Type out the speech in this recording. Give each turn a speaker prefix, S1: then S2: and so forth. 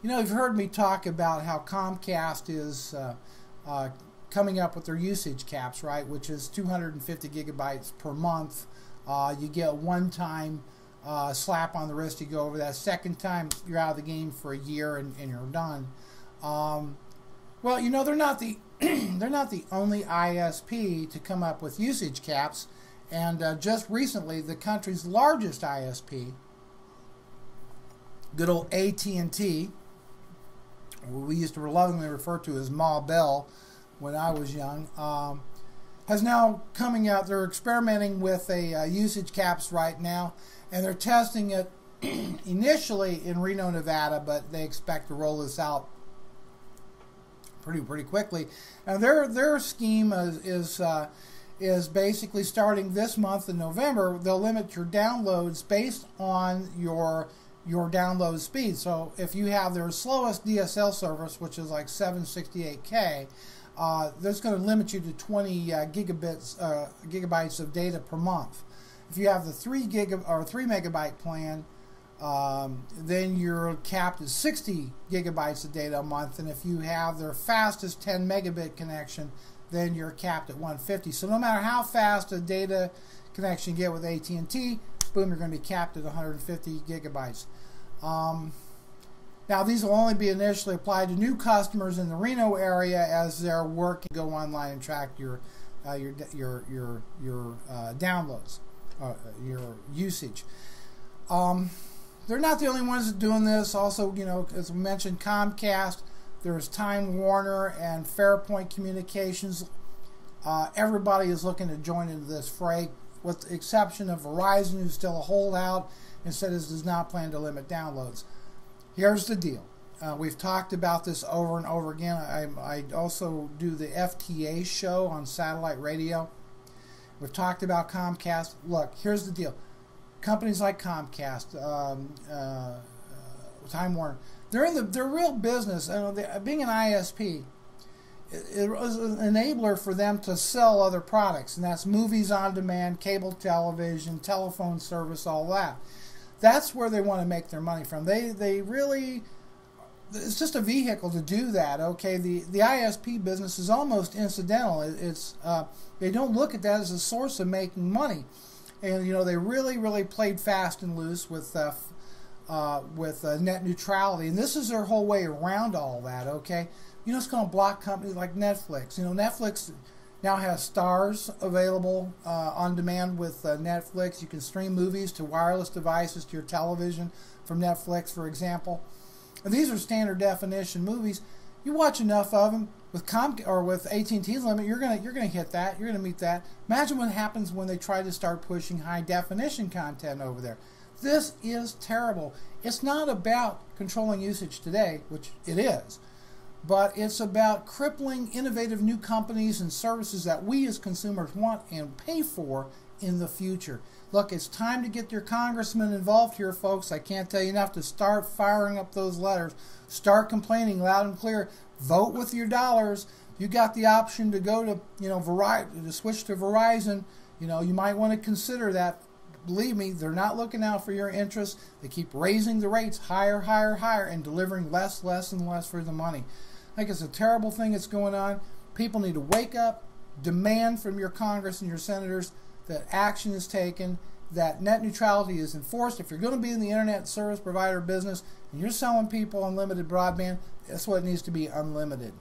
S1: You know, you've heard me talk about how Comcast is coming up with their usage caps, right, which is 250 gigabytes per month. You get one time slap on the wrist, you go over that. Second time, you're out of the game for a year and you're done. Well, you know, they're not the they're not the only ISP to come up with usage caps, and just recently, the country's largest ISP, good old AT&T, we used to lovingly refer to as Ma Bell when I was young, has now coming out. They're experimenting with a usage caps right now, and they're testing it initially in Reno, Nevada, but they expect to roll this out pretty quickly. And their scheme is basically starting this month in November. They'll limit your downloads based on your download speed. So if you have their slowest DSL service, which is like 768K, that's going to limit you to 20 gigabytes of data per month. If you have the 3 megabyte plan, then you're capped at 60 gigabytes of data a month, and if you have their fastest 10 megabit connection, then you're capped at 150. So no matter how fast a data connection you get with AT&T, boom, you're going to be capped at 150 gigabytes. Now, these will only be initially applied to new customers in the Reno area as their work can go online and track your downloads, your usage. They're not the only ones doing this. Also, you know, as we mentioned, Comcast, there's Time Warner and Fairpoint Communications. Everybody is looking to join into this fray, with the exception of Verizon, who's still a holdout and says does not plan to limit downloads. Here's the deal. We've talked about this over and over again. I also do the FTA show on satellite radio. We've talked about Comcast. Look, here's the deal. Companies like Comcast, Time Warner, they're real business. Being an ISP, it was an enabler for them to sell other products, and that's movies on demand, cable television, telephone service, all that. That's where they want to make their money from. They really, it's just a vehicle to do that. Okay, the ISP business is almost incidental. They don't look at that as a source of making money. And, you know, they really played fast and loose with net neutrality. And this is their whole way around all that, okay? You know, it's going to block companies like Netflix. You know, Netflix now has stars available on demand with Netflix. You can stream movies to wireless devices to your television from Netflix, for example. And these are standard definition movies. You watch enough of them with with AT&T's limit, you're gonna hit that. You're gonna meet that. Imagine what happens when they try to start pushing high definition content over there. This is terrible. It's not about controlling usage today, which it is, but it's about crippling innovative new companies and services that we as consumers want and pay for in the future. Look, it's time to get your congressmen involved here, folks. I can't tell you enough to start firing up those letters. Start complaining loud and clear. Vote with your dollars. You got the option to go to, you know, to switch to Verizon. You know, you might want to consider that. Believe me, they're not looking out for your interests. They keep raising the rates higher, and delivering less and less for the money. I think it's a terrible thing that's going on. People need to wake up, demand from your Congress and your senators that action is taken, that net neutrality is enforced. If you're going to be in the internet service provider business and you're selling people unlimited broadband, that's what it needs to be, unlimited.